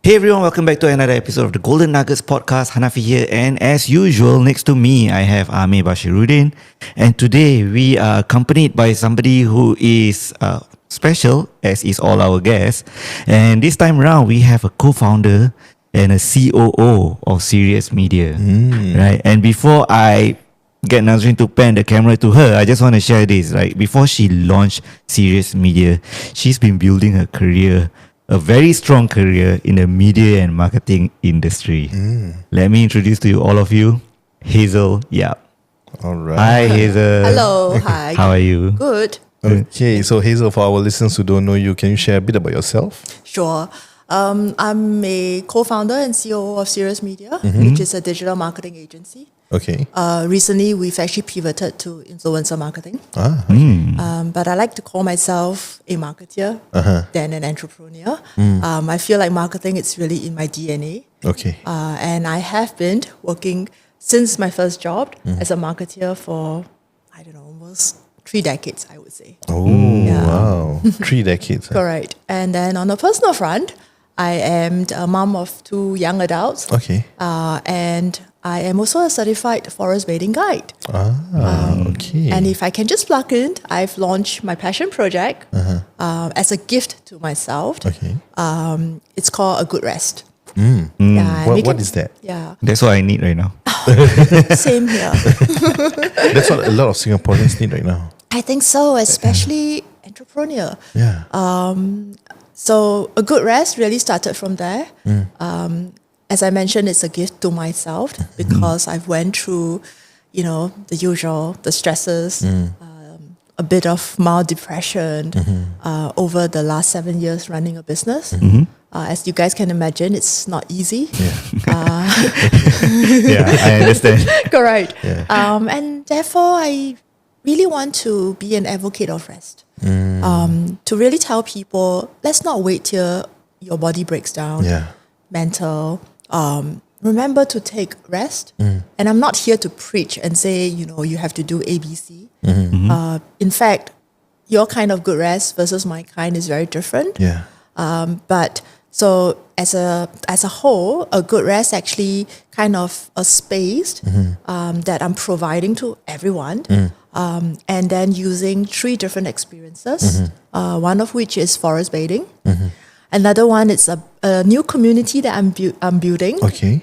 Hey everyone, welcome back to another episode of the Golden Nuggets podcast. Hanafi here, and as usual, next to me I have Amir Bashiruddin, and today we are accompanied by somebody who is special, as is all our guests. And this time around, we have a co-founder and a COO of Serious Media, right? And before I get Nazrin to pan the camera to her, I just want to share this. Right, before she launched Serious Media, she's been building her career. A very strong career in the media and marketing industry. Let me introduce to you all of you, Hazel Yap. All right. Hi, Hazel. Hello, hi. How are you? Good. Okay, so Hazel, for our listeners who don't know you, can you share a bit about yourself? Sure. I'm a co-founder and COO of Serious Media, which is a digital marketing agency. Okay. Recently, we've actually pivoted to influencer marketing. But I like to call myself a marketeer than an entrepreneur. I feel like marketing is really in my DNA. Okay. And I have been working since my first job as a marketeer for, almost 3 decades, I would say. Oh, Yeah. wow. 3 decades. Correct. And then on a personal front, I am a mom of 2 young adults. Okay. And I am also a certified forest bathing guide. Okay. And if I can just plug in, I've launched my passion project as a gift to myself. Okay. It's called A Good Rest. Yeah, What is that? Yeah, That's what I need right now. same here. That's what a lot of Singaporeans need right now. I think so, especially entrepreneur. Yeah. So A Good Rest really started from there. As I mentioned, it's a gift to myself because I've went through, the usual, the stresses, a bit of mild depression over the last 7 years running a business. As you guys can imagine, it's not easy. Yeah, I understand. Correct. Yeah. And therefore, I really want to be an advocate of rest. To really tell people, let's not wait till your body breaks down. Yeah. Mental. Remember to take rest. And I'm not here to preach and say, you have to do ABC. In fact, your kind of good rest versus my kind is very different. Yeah. But so as a whole, a good rest actually kind of a space that I'm providing to everyone. And then using 3 different experiences, one of which is forest bathing. Another one is a new community that I'm building. Okay.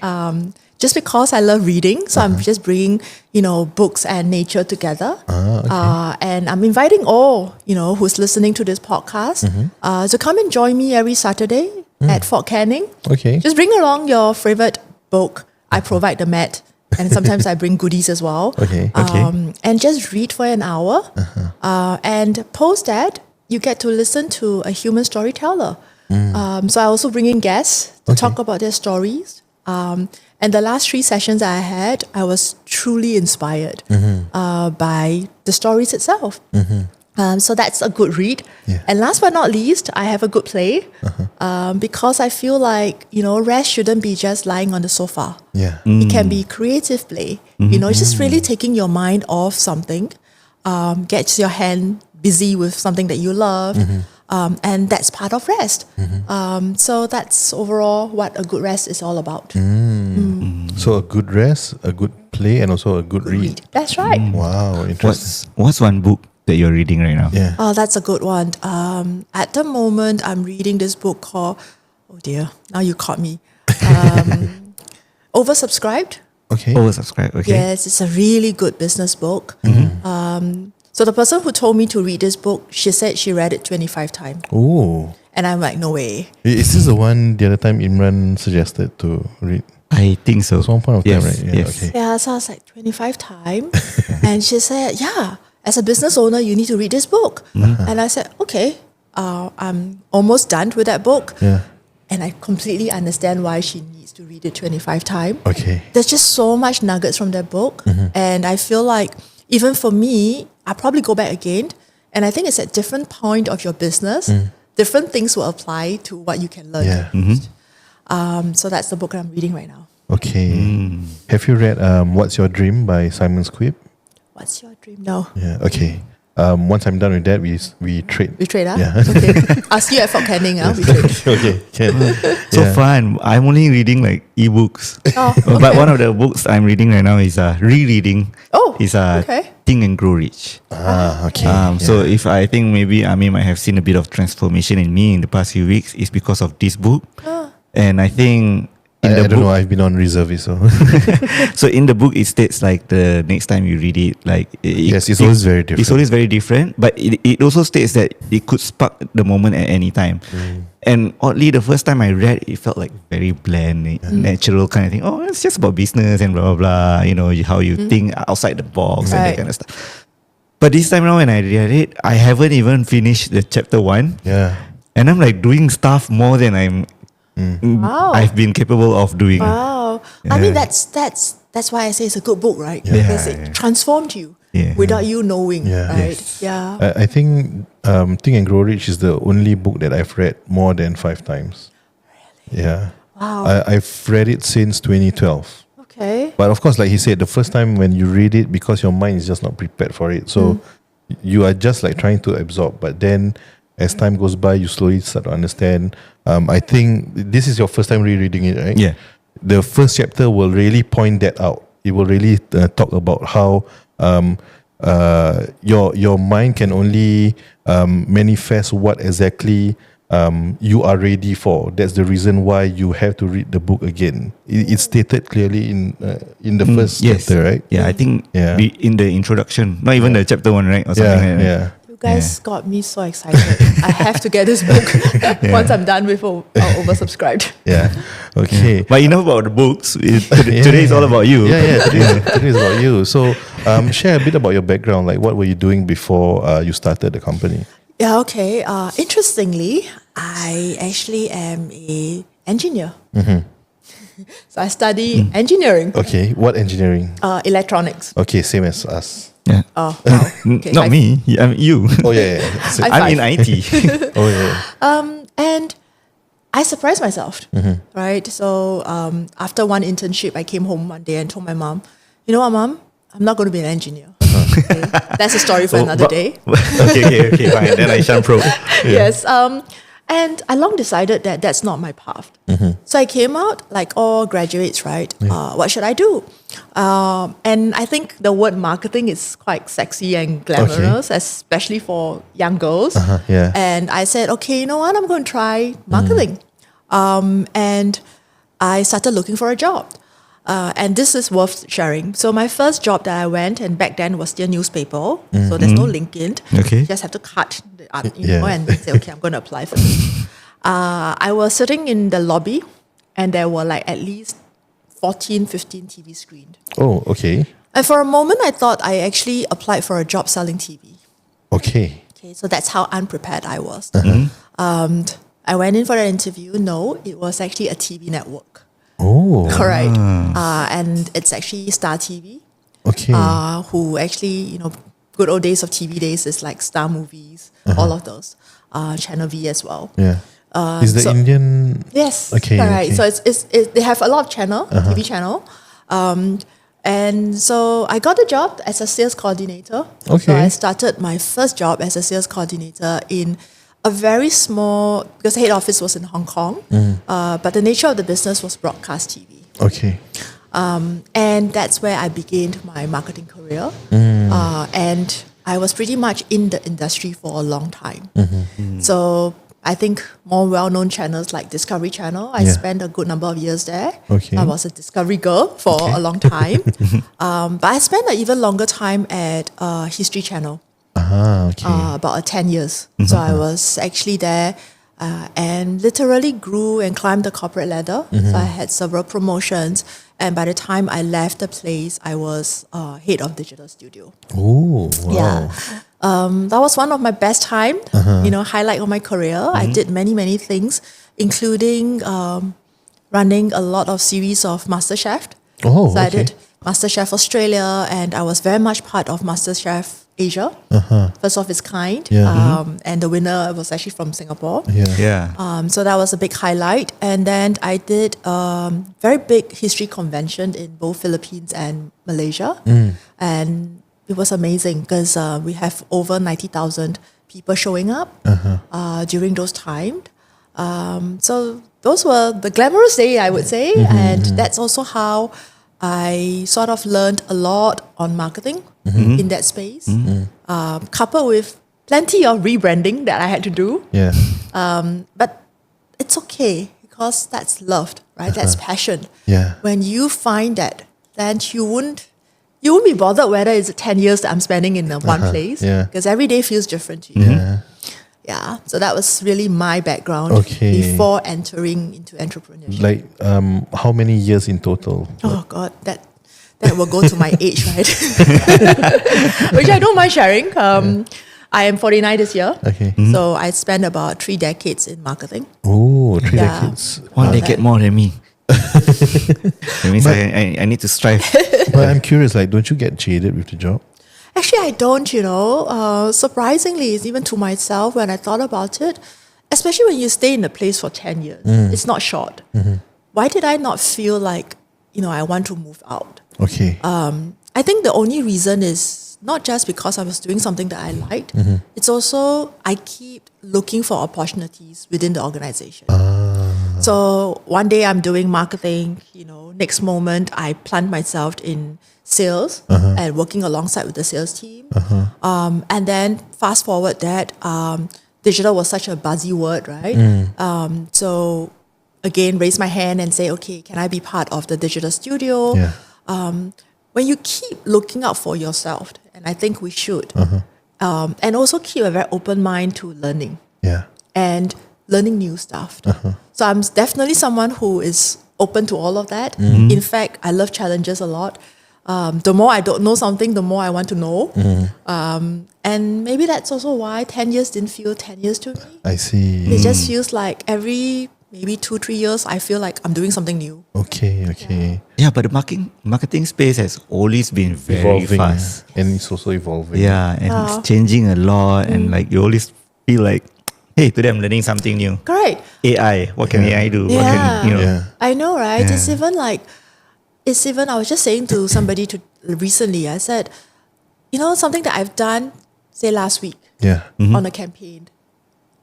Just because I love reading, so I'm just bringing, books and nature together. And I'm inviting all, who's listening to this podcast to come and join me every Saturday at Fort Canning. Okay. Just bring along your favorite book. I provide the mat, and sometimes I bring goodies as well. Okay. And just read for an hour. And post that, you get to listen to a human storyteller. So I also bring in guests to talk about their stories. And the last 3 sessions I had, I was truly inspired by the stories itself. So that's a good read. Yeah. And last but not least, I have a good play because I feel like, rest shouldn't be just lying on the sofa. Yeah. It can be creative play. It's just really taking your mind off something, gets your hand busy with something that you love. And that's part of rest. So that's overall what a good rest is all about. So a good rest, a good play, and also a good read. That's right. Wow, interesting. What's one book that you're reading right now? Yeah. Oh, that's a good one. At the moment, I'm reading this book called, oh dear, now you caught me. Oversubscribed. Okay. Oversubscribe, okay. Yes, it's a really good business book. So the person who told me to read this book, she said she read it 25 times. Oh. And I'm like, no way. Is this the one the other time Imran suggested to read? I think so. At one point of Yes, time, right? Yeah, yes. okay. Yeah, so I was like 25 times. And she said, yeah, as a business owner, you need to read this book. And I said, okay, I'm almost done with that book. Yeah. And I completely understand why she needs to read it 25 times. Okay. There's just so much nuggets from that book. And I feel like even for me, I'll probably go back again. And I think it's at different point of your business, different things will apply to what you can learn. Yeah. So that's the book that I'm reading right now. Okay. Have you read What's Your Dream by Simon Squibb? What's your dream? No. Yeah. Okay. once I'm done with that, we trade. We trade, Yeah. Okay. Ask you at Fort Canning, we trade. Okay, can. So Yeah. fun. I'm only reading like ebooks. Oh, But okay. one of the books I'm reading right now is rereading. Oh, is okay. Think and Grow Rich. Okay. So if I think maybe Ami might have seen a bit of transformation in me in the past few weeks, is because of this book. And I think in the I don't book, know. I've been on reserve, so so in the book it states like the next time you read it, like yes, it's always very different. It's always very different, but it also states that it could spark the moment at any time. And oddly, the first time I read, it felt like very bland, natural kind of thing. Oh, it's just about business and blah blah blah. You know how you think outside the box and that Right. kind of stuff. But this time around, when I read it, I haven't even finished the chapter 1, Yeah. and I'm like doing stuff more than Wow. I've been capable of doing. Wow. I mean, Yeah. that's why I say it's a good book, right? Yeah. Because it Yeah. transformed you Yeah. without you knowing, Yeah. right? Yes. Yeah. I think Think and Grow Rich is the only book that I've read more than 5 times. Really? Yeah. Wow. I've read it since 2012. Okay. But of course, like he said, the first time when you read it, because your mind is just not prepared for it, so you are just like trying to absorb. But then, as time goes by, you slowly start to understand. I think this is your first time rereading it, right? Yeah. The first chapter will really point that out. It will really talk about how your mind can only manifest what exactly you are ready for. That's the reason why you have to read the book again. It's stated clearly in the first chapter, right? Yeah, I think Yeah. in the introduction, not even the chapter 1, right? Or something Yeah, like that. yeah. You guys got me so excited. I have to get this book once I'm done with oversubscribed. Yeah. Okay. But enough about the books. Today is all about you. Yeah. Today is about you. So, share a bit about your background. Like, what were you doing before you started the company? Yeah, okay. Interestingly, I actually am a engineer. So I study engineering, Okay. What engineering? electronics. Okay, same as us. Yeah. Oh, wow. Okay. Not me. I mean you. Oh yeah. So- I- I'm in IT. oh yeah. And I surprised myself, right? So after one internship, I came home one day and told my mom, you know what, Mom? I'm not going to be an engineer. Okay? That's a story for another day. okay, fine. Then I shan't probe. Yes. And I long decided that that's not my path. So I came out like all graduates, right? What should I do? And I think the word marketing is quite sexy and glamorous, especially for young girls. Yeah. And I said, okay, you know what? I'm going to try marketing. And I started looking for a job. And this is worth sharing. So my first job that I went, and back then was still newspaper, so there's no LinkedIn. Okay. You just have to cut, and say, okay, I'm going to apply for this. I was sitting in the lobby, and there were like at least 14, 15 TV screened. Oh, okay. And for a moment, I thought I actually applied for a job selling TV. Okay. Okay, so that's how unprepared I was. I went in for an interview. No, it was actually a TV network. Oh. Correct. And it's actually Star TV, Okay. who actually, good old days of TV days is like Star Movies, all of those. Channel V as well. Yeah. Is the so- Indian? Yes. Okay, Correct. okay. So it's they have a lot of TV channel. And so I got a job as a sales coordinator. So Okay. I started my first job as a sales coordinator in a very small, because the head office was in Hong Kong, but the nature of the business was broadcast TV. Okay. And that's where I began my marketing career. And I was pretty much in the industry for a long time. So I think more well-known channels like Discovery Channel, I Yeah. spent a good number of years there. Okay. I was a Discovery girl for a long time. But I spent an even longer time at History Channel. Okay. About 10 years. So I was actually there and literally grew and climbed the corporate ladder. So I had several promotions. And by the time I left the place, I was head of digital studio. Oh, wow. Yeah. That was one of my best time, highlight of my career. I did many, many things, including running a lot of series of MasterChef. Oh, So I okay. did MasterChef Australia, and I was very much part of MasterChef Asia, first of its kind. Yeah. And the winner was actually from Singapore. Yeah. Yeah. So that was a big highlight. And then I did very big history convention in both Philippines and Malaysia. And it was amazing because we have over 90,000 people showing up during those times. So those were the glamorous days, I would say. And that's also how I sort of learned a lot on marketing in that space, coupled with plenty of rebranding that I had to do. Yeah. But it's okay because that's loved, right? That's passion. Yeah. When you find that, then you won't be bothered whether it's 10 years that I'm spending in one place, Yeah. because every day feels different to you. Yeah. So that was really my background before entering into entrepreneurship. Like, how many years in total? Oh God, that will go to my age, right? Which I don't mind sharing. I am 49 this year. Okay. So I spent about 3 decades in marketing. Oh, 3 Yeah. decades. One decade more than me. That means I need to strive. But I'm curious, like, don't you get jaded with the job? Actually, I don't, surprisingly, it's even to myself when I thought about it, especially when you stay in a place for 10 years, it's not short. Why did I not feel like, I want to move out? Okay. I think the only reason is not just because I was doing something that I liked, it's also I keep looking for opportunities within the organization. So one day I'm doing marketing, next moment I plant myself in sales and working alongside with the sales team. And then fast forward that, digital was such a buzzy word, right? So again, raise my hand and say, okay, can I be part of the digital studio? Yeah. When you keep looking out for yourself, and I think we should, and also keep a very open mind to learning Yeah. and learning new stuff. So I'm definitely someone who is open to all of that. In fact, I love challenges a lot. The more I don't know something, the more I want to know. And maybe that's also why 10 years didn't feel 10 years to me. I see. It just feels like every maybe 2-3 years, I feel like I'm doing something new. Okay. Yeah, but the marketing space has always been very Evolving. fast. And it's also evolving. Yeah, and it's changing a lot, and like you always feel like, hey, today I'm learning something new. Correct. AI, what can AI do? What Yeah. can, Yeah. I know, right? Yeah. It's even, I was just saying to somebody recently, I said, something that I've done, say last week Yeah. on a campaign,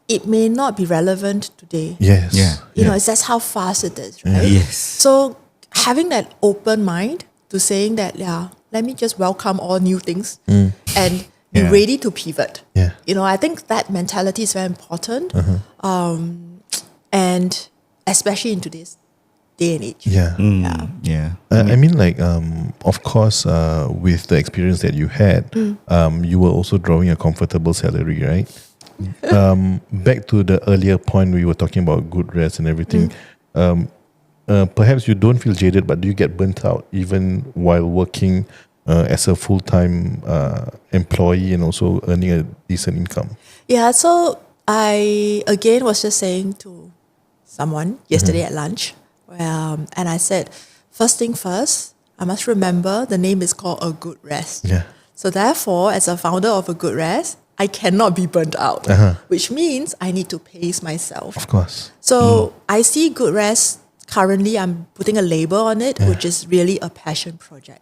it may not be relevant today. Yes. Yeah. It's just how fast it is, right? Yes. So having that open mind to saying that, let me just welcome all new things and be Yeah. ready to pivot. Yeah. I think that mentality is very important. And especially in today's day and age. Yeah. Yeah. I mean, like, of course, with the experience that you had, you were also drawing a comfortable salary, right? Back to the earlier point, we were talking about good rest and everything. Perhaps you don't feel jaded, but do you get burnt out even while working as a full-time employee and also earning a decent income? Yeah, so I, again, was just saying to someone yesterday at lunch, and I said, first thing first, I must remember the name is called A Good Rest. Yeah. So therefore, as a founder of A Good Rest, I cannot be burnt out, which means I need to pace myself. Of course. So I see Good Rest, currently I'm putting a label on it, which is really a passion project.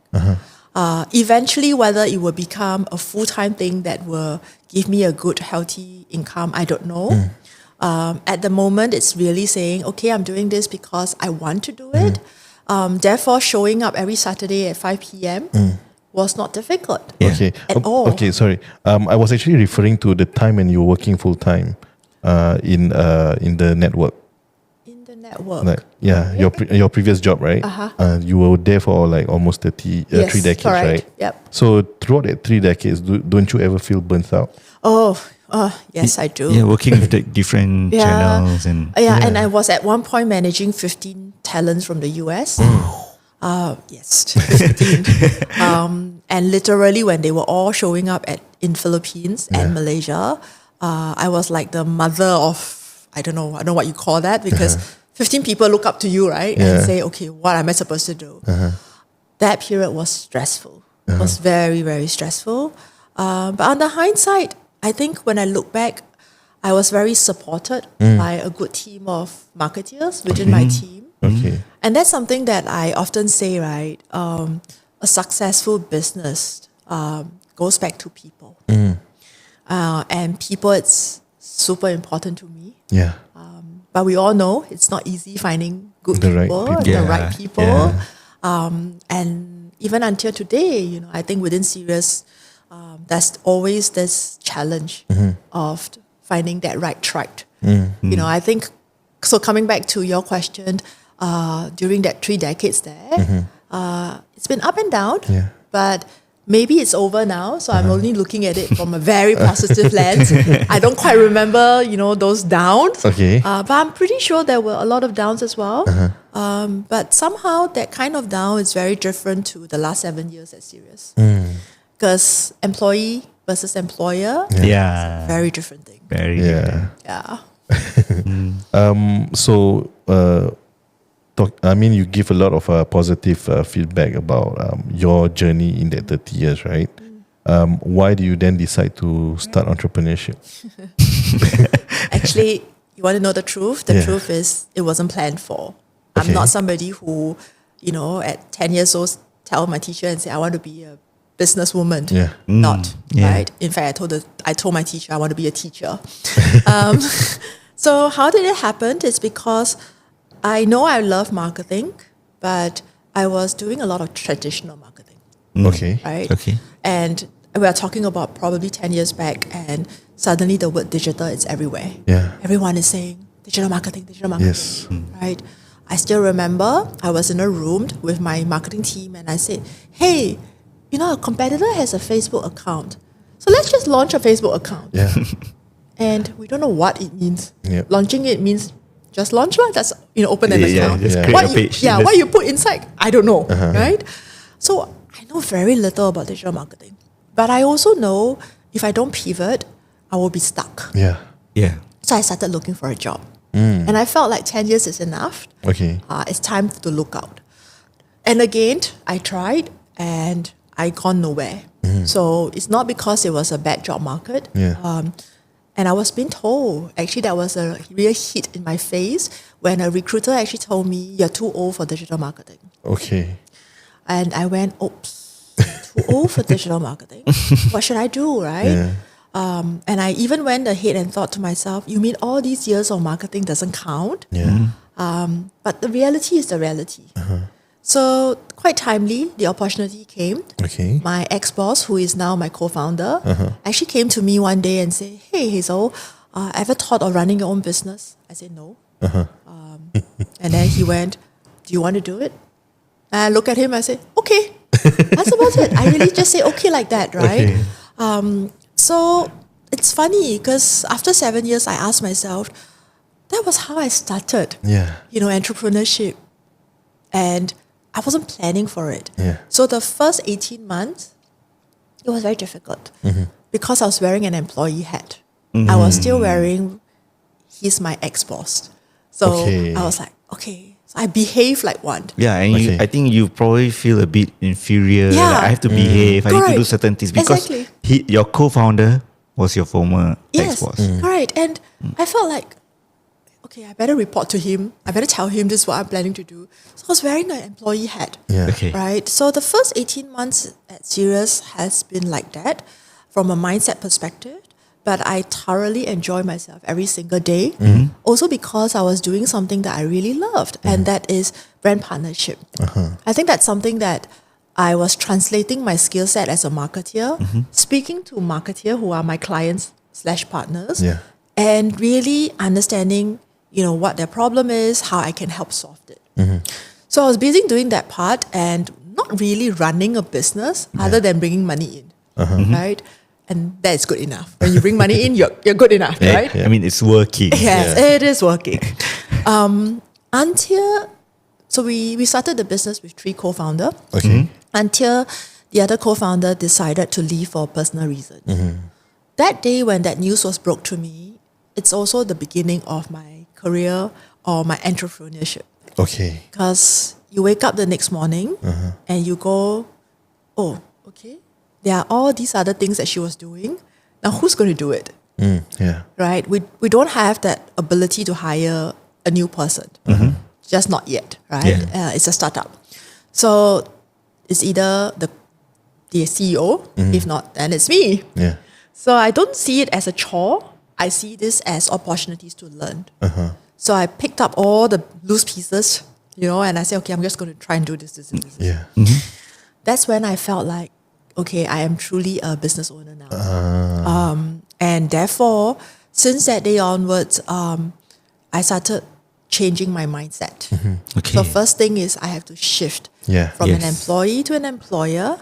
Eventually, whether it will become a full-time thing that will give me a good, healthy income, I don't know. At the moment, it's really saying, okay, I'm doing this because I want to do it. Therefore, showing up every Saturday at 5 p.m. was not difficult. Yeah. Okay. At all. Okay, sorry. I was actually referring to the time when you were working full-time in the network. In the network. Like, yeah, your previous job, right? You were there for like almost 3 decades, correct. right? Yep. So throughout that 3 decades, don't you ever feel burnt out? Yes, I do. Yeah, working with the different channels and And I was at one point managing 15 talents from the US. Yes, 15. And literally when they were all showing up in Philippines and Malaysia, I was like the mother of, I don't know what you call that, because 15 people look up to you, right? And say, okay, what am I supposed to do? That period was stressful. It was very, very stressful. But on the hindsight, I think when I look back, I was very supported by a good team of marketeers within my team. Okay. And that's something that I often say, right? A successful business goes back to people. And people, it's super important to me. Yeah. But we all know it's not easy finding good The right people, people. the Yeah, right people. yeah. And even until today, you know, I think within Serious, there's always this challenge of finding that right tribe. You know, I think, so coming back to your question, during that 3 decades there, it's been up and down, Yeah. but maybe it's over now. So I'm only looking at it from a very positive lens. I don't quite remember, you know, those downs. Okay. But I'm pretty sure there were a lot of downs as well. But somehow that kind of down is very different to the last 7 years at Serious. Because employee versus employer, Yeah. very different thing. Very Yeah. Yeah. So, you give a lot of positive feedback about your journey in that 30 years, right? Why do you then decide to start entrepreneurship? Actually, you want to know the truth? The Yeah. truth is it wasn't planned for. I'm Okay. not somebody who, you know, at 10 years old, tell my teacher and say, I want to be a businesswoman. Yeah. Not, yeah. right? In fact, I told my teacher I want to be a teacher. So how did it happen? It's because I know I love marketing, but I was doing a lot of traditional marketing, Okay. right? Okay. And we are talking about probably 10 years back, and suddenly the word digital is everywhere. Yeah. Everyone is saying digital marketing, Yes. right? I still remember I was in a room with my marketing team and I said, hey, you know, a competitor has a Facebook account. So let's just launch a Facebook account. Yeah. And we don't know what it means. Yep. Launching it means just launch one. That's, you know, open an Yeah, account. just Yeah. create What a you, page. yeah, Just- what you put inside, I don't know, right? So I know very little about digital marketing. But I also know if I don't pivot, I will be stuck. Yeah. Yeah. So I started looking for a job. And I felt like 10 years is enough. Okay. It's time to look out. And again, I tried and I gone nowhere. So it's not because it was a bad job market. Yeah. And I was being told, actually that was a real hit in my face when a recruiter actually told me, you're too old for digital marketing. Okay. And I went, oops, too old for digital marketing. What should I do, right? Yeah. And I even went ahead and thought to myself, you mean all these years of marketing doesn't count? Yeah. But the reality is the reality. So quite timely, the opportunity came. Okay. My ex-boss, who is now my co-founder, actually came to me one day and said, hey, Hazel, ever thought of running your own business? I said, no. And then he went, do you want to do it? And I look at him, I said, okay. That's about it. I really just say okay like that, right? Okay. So it's funny because after 7 years, I asked myself, that was how I started, Yeah. you know, entrepreneurship. And I wasn't planning for it. Yeah. So the first 18 months, it was very difficult because I was wearing an employee hat. I was still wearing, he's my ex-boss. So Okay. I was like, okay. So I behave like one. Yeah, and Okay. I think you probably feel a bit inferior. Yeah. Like, I have to behave. I need to do Correct. certain things because Exactly. your co-founder was your former Yes, ex-boss. correct. And I felt like, okay, I better report to him. I better tell him this is what I'm planning to do. So I was wearing an employee hat. Yeah. Okay. Right. So the first 18 months at Serious has been like that from a mindset perspective. But I thoroughly enjoy myself every single day. Also because I was doing something that I really loved, and that is brand partnership. I think that's something that I was translating my skill set as a marketeer, speaking to marketeer who are my clients / partners, Yeah. and really understanding, you know, what their problem is, how I can help solve it. So I was busy doing that part and not really running a business other than bringing money in, right? And that's good enough. When you bring money in, you're good enough, right? I mean, it's working. Yes, it is working. So we started the business with 3 co-founders Okay. until the other co-founder decided to leave for personal reasons. That day when that news was broke to me, it's also the beginning of my career or my entrepreneurship. Okay. Because you wake up the next morning and you go, oh, okay, there are all these other things that she was doing. Now who's going to do it? Yeah. Right? We don't have that ability to hire a new person. Just not yet, right? Yeah. It's a startup. So it's either the the CEO. If not, then it's me. Yeah. So I don't see it as a chore. I see this as opportunities to learn. So I picked up all the loose pieces, and I said, okay, I'm just going to try and do this. Yeah. That's when I felt like, okay, I am truly a business owner now. And therefore, since that day onwards, I started changing my mindset. Okay. So first thing is I have to shift from an employee to an employer.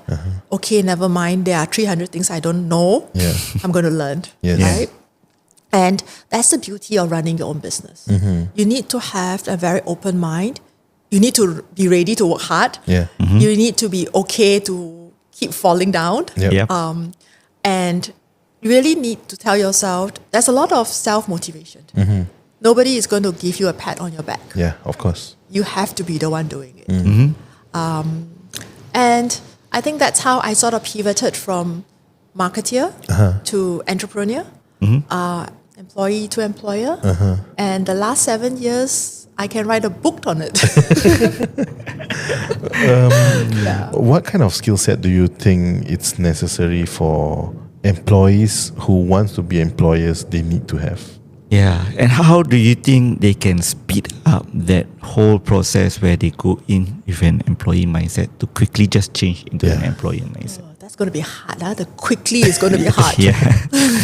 Okay, never mind. There are 300 things I don't know. Yeah. I'm going to learn. Yes. Right? And that's the beauty of running your own business. You need to have a very open mind. You need to be ready to work hard. Yeah. You need to be okay to keep falling down. Yep. Yep. And you really need to tell yourself, there's a lot of self-motivation. Nobody is going to give you a pat on your back. Yeah, of course. You have to be the one doing it. And I think that's how I sort of pivoted from marketeer to entrepreneur, employee to employer. And the last 7 years, I can write a book on it. What kind of skill set do you think it's necessary for employees who want to be employers they need to have? Yeah, and how do you think they can speed up that whole process where they go in with an employee mindset to quickly just change into an employee mindset? That's going to be hard. The quickly is going to be hard.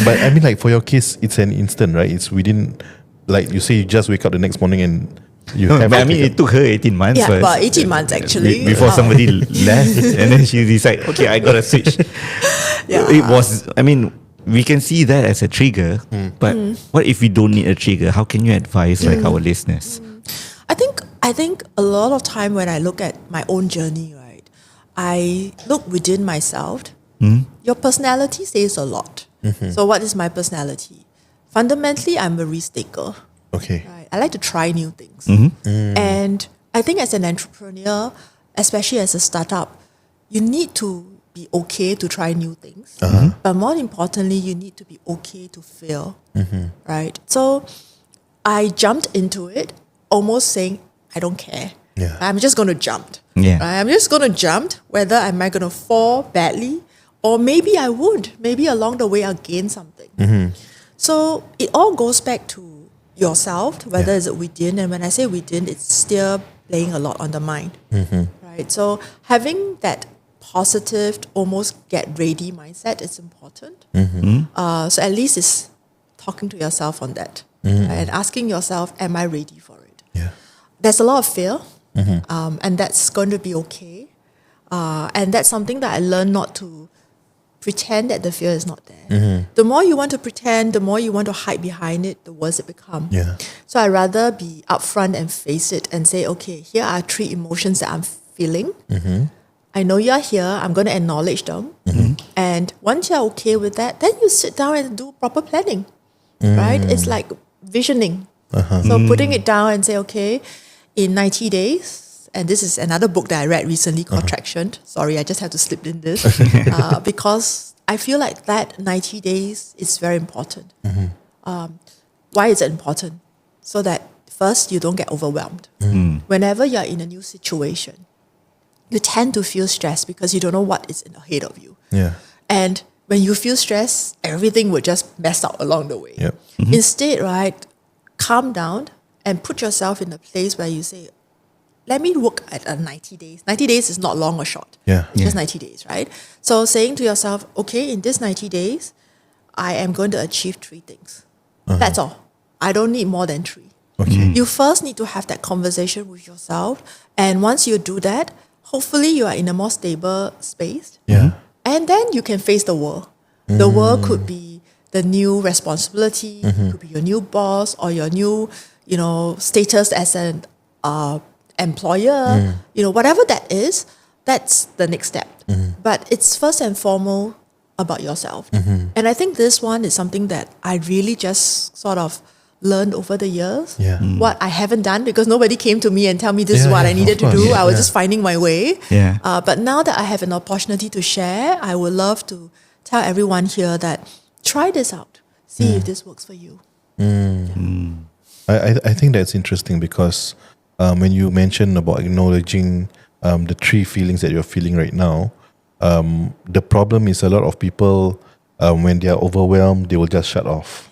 But I mean, like for your case, it's an instant, right? It's within, like you say, you just wake up the next morning and you have. But I mean, it took her 18 months. Yeah, first, about 18 months actually. before somebody left, and then she decided, okay, I gotta switch. It was. I mean, we can see that as a trigger, but what if we don't need a trigger? How can you advise like our listeners? I think a lot of time when I look at my own journey, right, I look within myself. Your personality says a lot. So what is my personality? Fundamentally, I'm a risk taker. Okay. Right? I like to try new things. And I think as an entrepreneur, especially as a startup, you need to be okay to try new things. But more importantly, you need to be okay to fail. Right? So I jumped into it almost saying, I don't care. Yeah. I'm just going to jump. Yeah. Right? I'm just going to jump, whether am I going to fall badly or maybe I would. Maybe along the way I'll gain something. So it all goes back to yourself, whether it's within. And when I say within, it's still playing a lot on the mind. Right? So having that positive, almost get ready mindset is important. So at least it's talking to yourself on that and asking yourself, am I ready for it? Yeah. There's a lot of fear, and that's going to be okay. And that's something that I learned not to pretend that the fear is not there. The more you want to pretend, the more you want to hide behind it, the worse it becomes. Yeah. So I'd rather be upfront and face it and say, okay, here are 3 emotions that I'm feeling. I know you're here. I'm going to acknowledge them. And once you're okay with that, then you sit down and do proper planning. Right? It's like visioning. So putting it down and say, okay, in 90 days, and this is another book that I read recently called Traction. Sorry, I just have to slip in this. Because I feel like that 90 days is very important. Why is it important? So that first, you don't get overwhelmed. Whenever you're in a new situation, you tend to feel stressed because you don't know what is ahead of you. Yeah. And when you feel stressed, everything will just mess up along the way. Yep. Instead, right, calm down and put yourself in a place where you say, let me look at 90 days. 90 days is not long or short. Yeah. It's just 90 days, right? So saying to yourself, okay, in this 90 days, I am going to achieve 3 things. That's all. I don't need more than 3. Okay. You first need to have that conversation with yourself. And once you do that, hopefully you are in a more stable space. Yeah. And then you can face the world. The world could be the new responsibility, could be your new boss or your new, status as an employer, whatever that is, that's the next step. But it's first and foremost about yourself. And I think this one is something that I really just sort of learned over the years. Yeah. What I haven't done because nobody came to me and tell me this is what I needed to do. I was just finding my way. Yeah. But now that I have an opportunity to share, I would love to tell everyone here that try this out. See if this works for you. I think that's interesting because when you mentioned about acknowledging the 3 feelings that you're feeling right now, the problem is a lot of people, when they are overwhelmed, they will just shut off,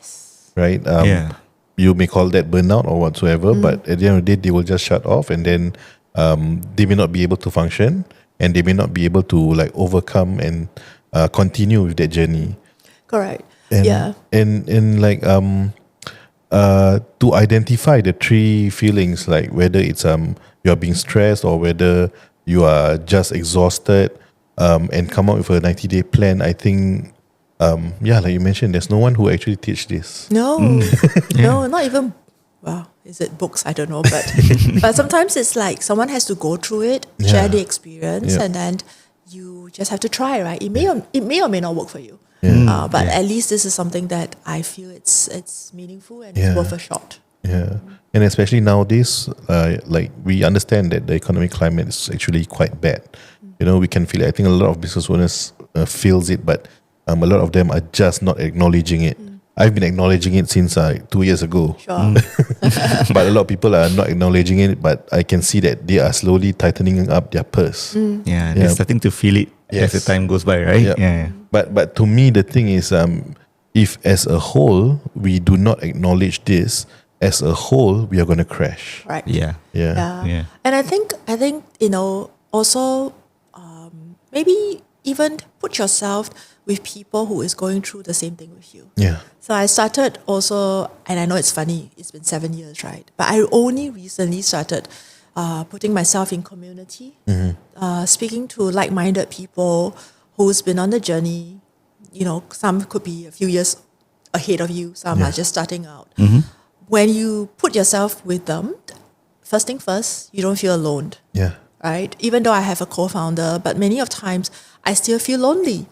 right? Yeah. You may call that burnout or whatsoever, but at the end of the day, they will just shut off, and then they may not be able to function, and they may not be able to like overcome and continue with that journey. Correct. And, Yeah. and like to identify the three feelings, like whether it's you are being stressed or whether you are just exhausted, and come up with a 90-day plan. I think like you mentioned, there's no one who actually teach this. No, no, not even. Well, is it books? I don't know, but but sometimes it's like someone has to go through it, share the experience, Yeah. and then you just have to try. Right? It may or may not work for you. Yeah. But at least this is something that I feel it's meaningful and it's worth a shot. Yeah, and especially nowadays, like we understand that the economic climate is actually quite bad. You know, we can feel it. I think a lot of business owners feels it, but a lot of them are just not acknowledging it. I've been acknowledging it since 2 years ago. Sure. But a lot of people are not acknowledging it, but I can see that they are slowly tightening up their purse. Yeah, they're starting to feel it as the Yes. time goes by, right? Yep. Yeah. But to me, the thing is, if as a whole we do not acknowledge this, as a whole we are going to crash. Right. Yeah. Yeah. Yeah. And I think also maybe even put yourself with people who is going through the same thing with you. Yeah. So I started also, and I know it's funny, it's been 7 years, right? But I only recently started putting myself in community, speaking to like-minded people who's been on the journey. You know, some could be a few years ahead of you, some are just starting out. When you put yourself with them, first thing first, you don't feel alone. Yeah. Right? Even though I have a co-founder, but many of times I still feel lonely.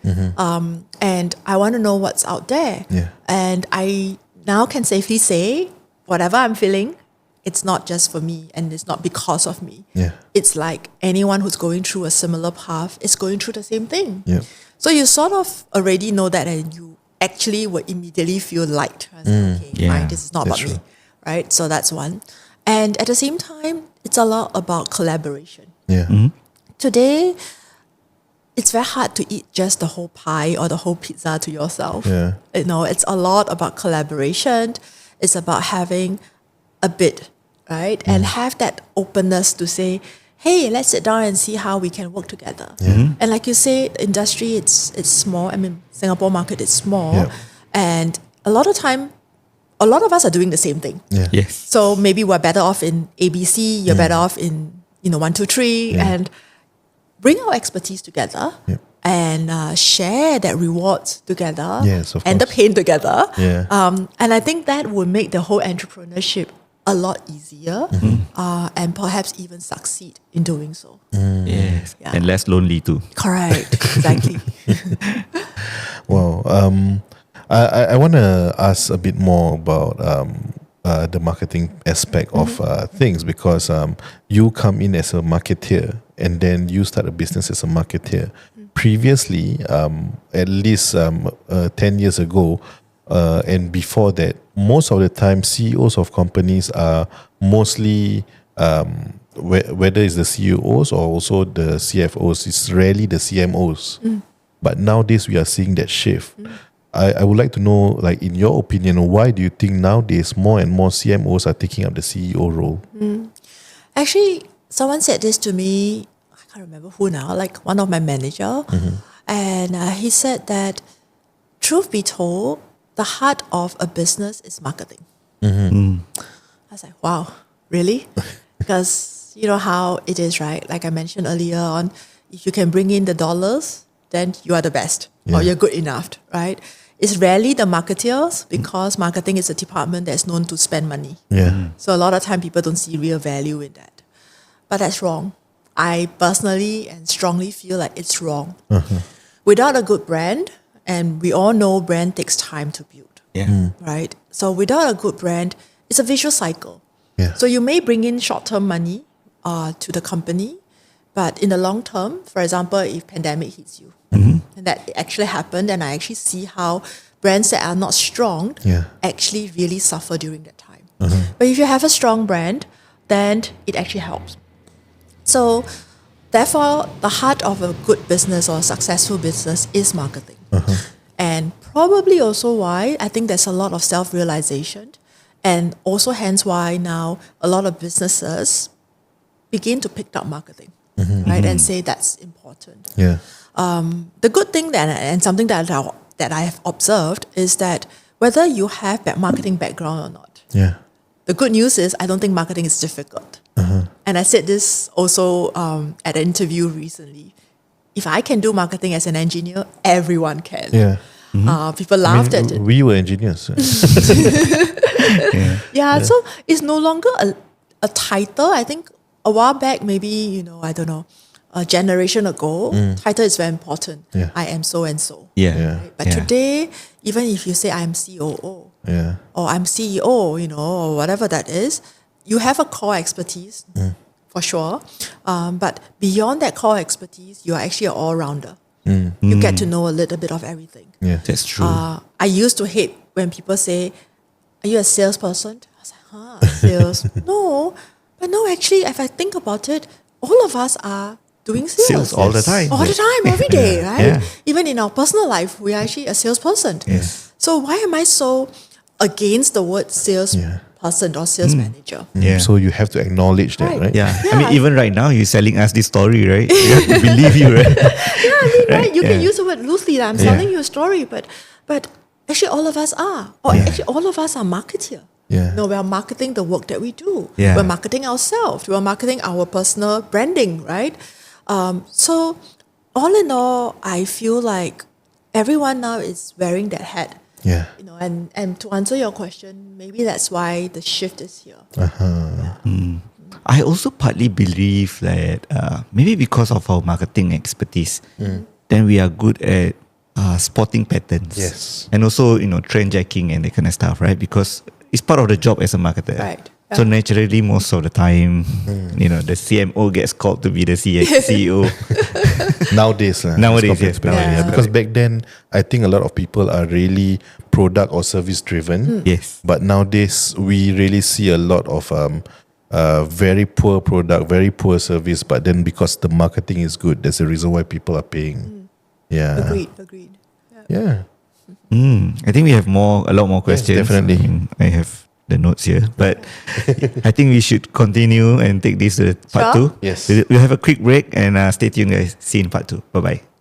And I want to know what's out there. Yeah. And I now can safely say, whatever I'm feeling, it's not just for me and it's not because of me. Yeah. It's like anyone who's going through a similar path is going through the same thing. Yeah. So you sort of already know that and you actually will immediately feel light. I was like, okay, Yeah. fine, this is not That's about me. true. Right? So that's one. And at the same time, it's a lot about collaboration. Yeah. Today, it's very hard to eat just the whole pie or the whole pizza to yourself. Yeah. You know, it's a lot about collaboration. It's about having a bit, right? And have that openness to say, hey, let's sit down and see how we can work together. And like you say, the industry, it's small. I mean, Singapore market is small. Yeah. And a lot of us are doing the same thing. Yeah. Yes. So maybe we're better off in ABC, you're better off in 1, 2, 3, and bring our expertise together and share that rewards together Yes, of and the course. pain together. Yeah. And I think that will make the whole entrepreneurship a lot easier and perhaps even succeed in doing so. Yes. Yeah. And less lonely too. Correct, exactly. Wow. I want to ask a bit more about the marketing aspect of things, because you come in as a marketeer and then you start a business as a marketeer. Previously, at least 10 years ago, and before that, most of the time CEOs of companies are mostly whether it's the CEOs or also the CFOs, it's rarely the CMOs. But nowadays we are seeing that shift. I would like to know, like, in your opinion, why do you think nowadays more and more CMOs are taking up the CEO role? Actually, someone said this to me, I can't remember who now, like one of my manager. And he said that, truth be told, the heart of a business is marketing. I was like, wow, really? Because you know how it is, right? Like I mentioned earlier on, if you can bring in the dollars, then you are the best or you're good enough, right? It's rarely the marketeers, because marketing is a department that's known to spend money. Yeah. So a lot of time people don't see real value in that. But that's wrong. I personally and strongly feel like it's wrong. Without a good brand, and we all know brand takes time to build, Yeah. right? So without a good brand, it's a vicious cycle. Yeah. So you may bring in short-term money to the company, but in the long term, for example, if pandemic hits you, and that actually happened, and I actually see how brands that are not strong actually really suffer during that time. But if you have a strong brand, then it actually helps. So therefore, the heart of a good business or a successful business is marketing. And probably also why I think there's a lot of self-realization, and also hence why now a lot of businesses begin to pick up marketing, right, and say that's important. Yeah. The good thing that, and something that I have observed, is that whether you have that marketing background or not, Yeah. the good news is I don't think marketing is difficult. And I said this also at an interview recently. If I can do marketing as an engineer, everyone can. Yeah. People laughed at it. We were engineers. Yeah, so it's no longer a title. I think a while back, maybe, I don't know, a generation ago, title is very important. Yeah. I am so and so. Yeah. Yeah. But today, even if you say I'm COO Yeah. or I'm CEO, or whatever that is, you have a core expertise for sure. But beyond that core expertise, you are actually an all-rounder. You get to know a little bit of everything. Yeah. That's true. I used to hate when people say, "Are you a salesperson?" I was like, sales? No. But no, actually, if I think about it, all of us are doing sales. Sales all the time. All the time, every day, right? Yeah. Even in our personal life, we are actually a salesperson. Yes. So why am I so against the word salesperson or sales manager? Yeah. So you have to acknowledge that, Right. right? Yeah. I Yeah. mean, even right now, you're selling us this story, right? We have to believe you, right? Yeah, I mean, right? You can Yeah. use the word loosely. Like, I'm telling you a story, but actually, all of us are. Or actually, all of us are marketeer. Yeah. No, we are marketing the work that we do. Yeah. We're marketing ourselves. We're marketing our personal branding, right? So, all in all, I feel like everyone now is wearing that hat. Yeah. And to answer your question, maybe that's why the shift is here. I also partly believe that maybe because of our marketing expertise, then we are good at spotting patterns. Yes. And also, trend jacking and that kind of stuff, right? Because it's part of the job as a marketer. Right. So naturally, most of the time, the CMO gets called to be the CEO. Nowadays, Nowadays, it's yes, compared to nowadays, yeah. Because back then, I think a lot of people are really product or service driven. Yes. But nowadays, we really see a lot of very poor product, very poor service. But then because the marketing is good, that's the reason why people are paying. Yeah. Agreed. Yeah. I think we have a lot more questions. definitely. I have the notes here, but I think we should continue and take this to part Sure. 2. Yes. We'll have a quick break and stay tuned, guys. See you in part 2. Bye bye.